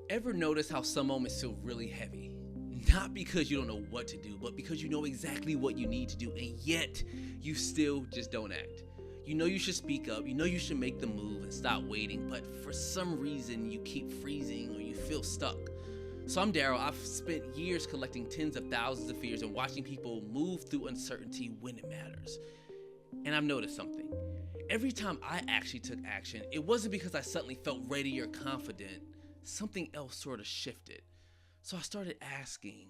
Ever notice how some moments feel really heavy? Not because you don't know what to do, but because you know exactly what you need to do, and yet you still just don't act. You know you should speak up, you know you should make the move and stop waiting, but for some reason you keep freezing or you feel stuck. So I'm Daryl. I've spent years collecting tens of thousands of fears and watching people move through uncertainty when it matters. And I've noticed something. Every time I actually took action, it wasn't because I suddenly felt ready or confident. Something else sort of shifted. So I started asking,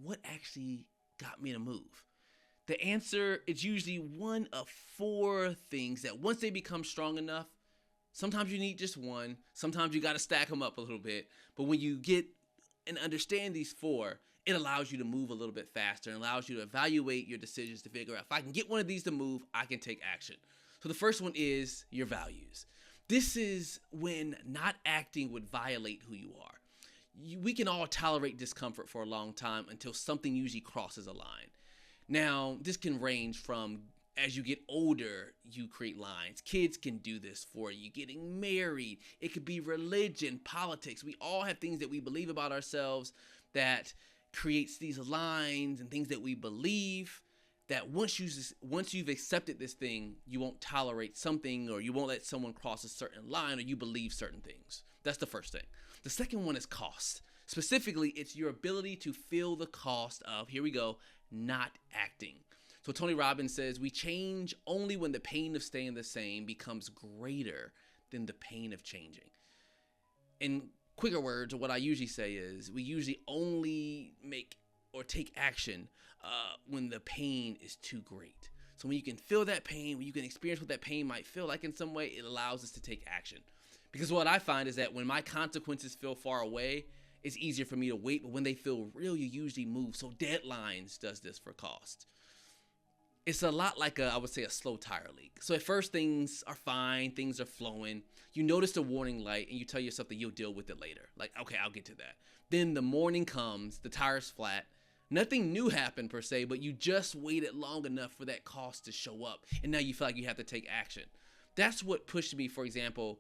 what actually got me to move? The answer is usually one of four things that once they become strong enough, sometimes you need just one, sometimes you got to stack them up a little bit. But when you get and understand these four, it allows you to move a little bit faster and allows you to evaluate your decisions to figure out if I can get one of these to move, I can take action. So the first one is your values. This is when not acting would violate who you are. We can all tolerate discomfort for a long time until something usually crosses a line. Now, this can range from as you get older, you create lines. Kids can do this for you. Getting married, it could be religion, politics. We all have things that we believe about ourselves that creates these lines and things that we believe that once you've accepted this thing, you won't tolerate something or you won't let someone cross a certain line or you believe certain things. That's the first thing. The second one is cost. Specifically, it's your ability to feel the cost of, here we go, not acting. So Tony Robbins says, we change only when the pain of staying the same becomes greater than the pain of changing. In quicker words, what I usually say is, we usually only make or take action when the pain is too great. So when you can feel that pain, when you can experience what that pain might feel like in some way, it allows us to take action. Because what I find is that when my consequences feel far away, it's easier for me to wait, but when they feel real, you usually move. So deadlines does this for cost. It's a lot like I would say a slow tire leak. So at first things are fine, things are flowing. You notice the warning light and you tell yourself that you'll deal with it later. Like, okay, I'll get to that. Then the morning comes, the tire's flat. Nothing new happened per se, but you just waited long enough for that cost to show up. And now you feel like you have to take action. That's what pushed me, for example,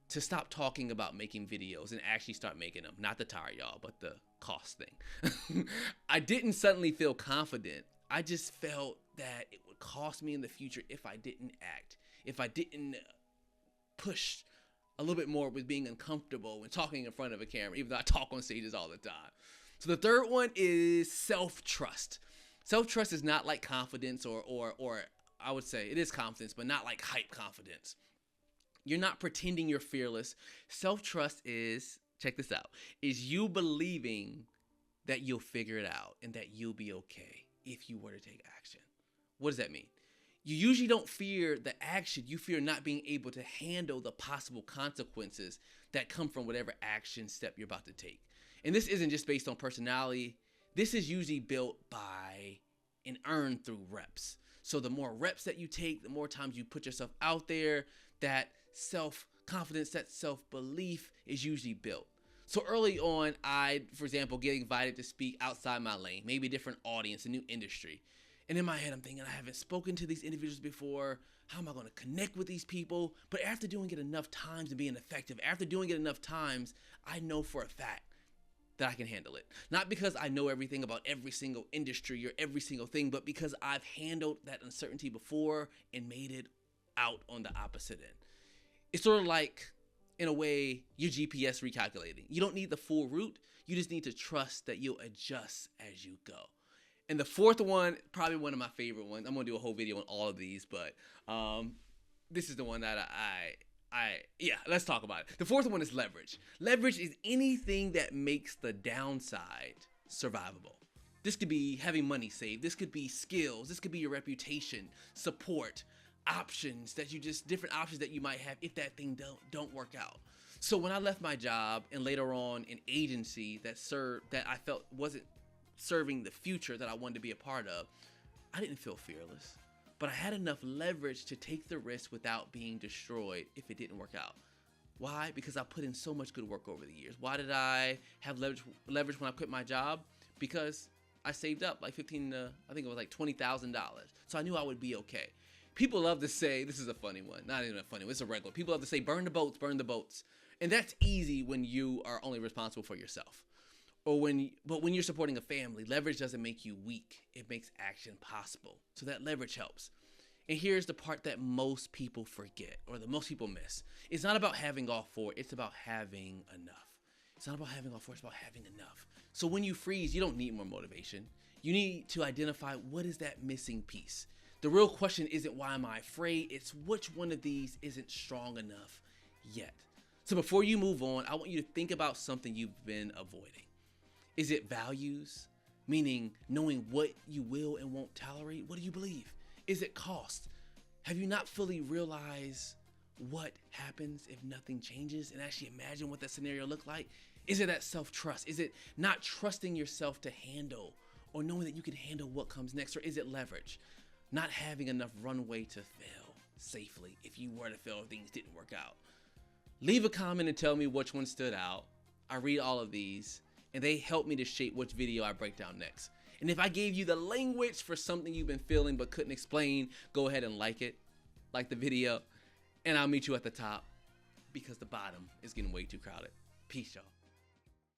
to stop talking about making videos and actually start making them. Not the tire, y'all, but the cost thing. I didn't suddenly feel confident. I just felt that it would cost me in the future if I didn't act, if I didn't push a little bit more with being uncomfortable when talking in front of a camera, even though I talk on stages all the time. So the third one is self-trust. Self-trust is not like confidence or I would say it is confidence, but not like hype confidence. You're not pretending you're fearless. Self-trust is, check this out, is you believing that you'll figure it out and that you'll be okay if you were to take action. What does that mean? You usually don't fear the action. You fear not being able to handle the possible consequences that come from whatever action step you're about to take. And this isn't just based on personality. This is usually built by and earned through reps. So the more reps that you take, the more times you put yourself out there, that self-confidence, that self-belief is usually built. So early on, for example, get invited to speak outside my lane, maybe a different audience, a new industry. And in my head, I'm thinking, I haven't spoken to these individuals before. How am I going to connect with these people? But after doing it enough times and being effective, after doing it enough times, I know for a fact that I can handle it. Not because I know everything about every single industry or every single thing, but because I've handled that uncertainty before and made it out on the opposite end. It's sort of like, in a way, your GPS recalculating. You don't need the full route. You just need to trust that you'll adjust as you go. And the fourth one, probably one of my favorite ones. I'm going to do a whole video on all of these, but this is the one that let's talk about it. The fourth one is leverage. Leverage is anything that makes the downside survivable. This could be having money saved. This could be skills. This could be your reputation, support, options different options that you might have if that thing don't work out. So when I left my job and later on an agency that I felt wasn't serving the future that I wanted to be a part of, I didn't feel fearless. But I had enough leverage to take the risk without being destroyed if it didn't work out. Why? Because I put in so much good work over the years. Why did I have leverage when I quit my job? Because I saved up like $20,000. So I knew I would be okay. People love to say, this is a funny one, not even a funny one, it's a regular. People love to say, burn the boats, burn the boats. And that's easy when you are only responsible for yourself. But when you're supporting a family, leverage doesn't make you weak. It makes action possible. So that leverage helps. And here's the part that most people forget, or that most people miss. It's not about having all four. It's about having enough. It's not about having all four. It's about having enough. So when you freeze, you don't need more motivation. You need to identify what is that missing piece. The real question isn't why am I afraid? It's which one of these isn't strong enough yet. So before you move on, I want you to think about something you've been avoiding. Is it values? Meaning knowing what you will and won't tolerate? What do you believe? Is it cost? Have you not fully realized what happens if nothing changes and actually imagine what that scenario looked like? Is it that self-trust? Is it not trusting yourself to handle or knowing that you can handle what comes next? Or is it leverage? Not having enough runway to fail safely if you were to fail or things didn't work out. Leave a comment and tell me which one stood out. I read all of these and they help me to shape which video I break down next. And if I gave you the language for something you've been feeling but couldn't explain, go ahead and like the video, and I'll meet you at the top because the bottom is getting way too crowded. Peace, y'all.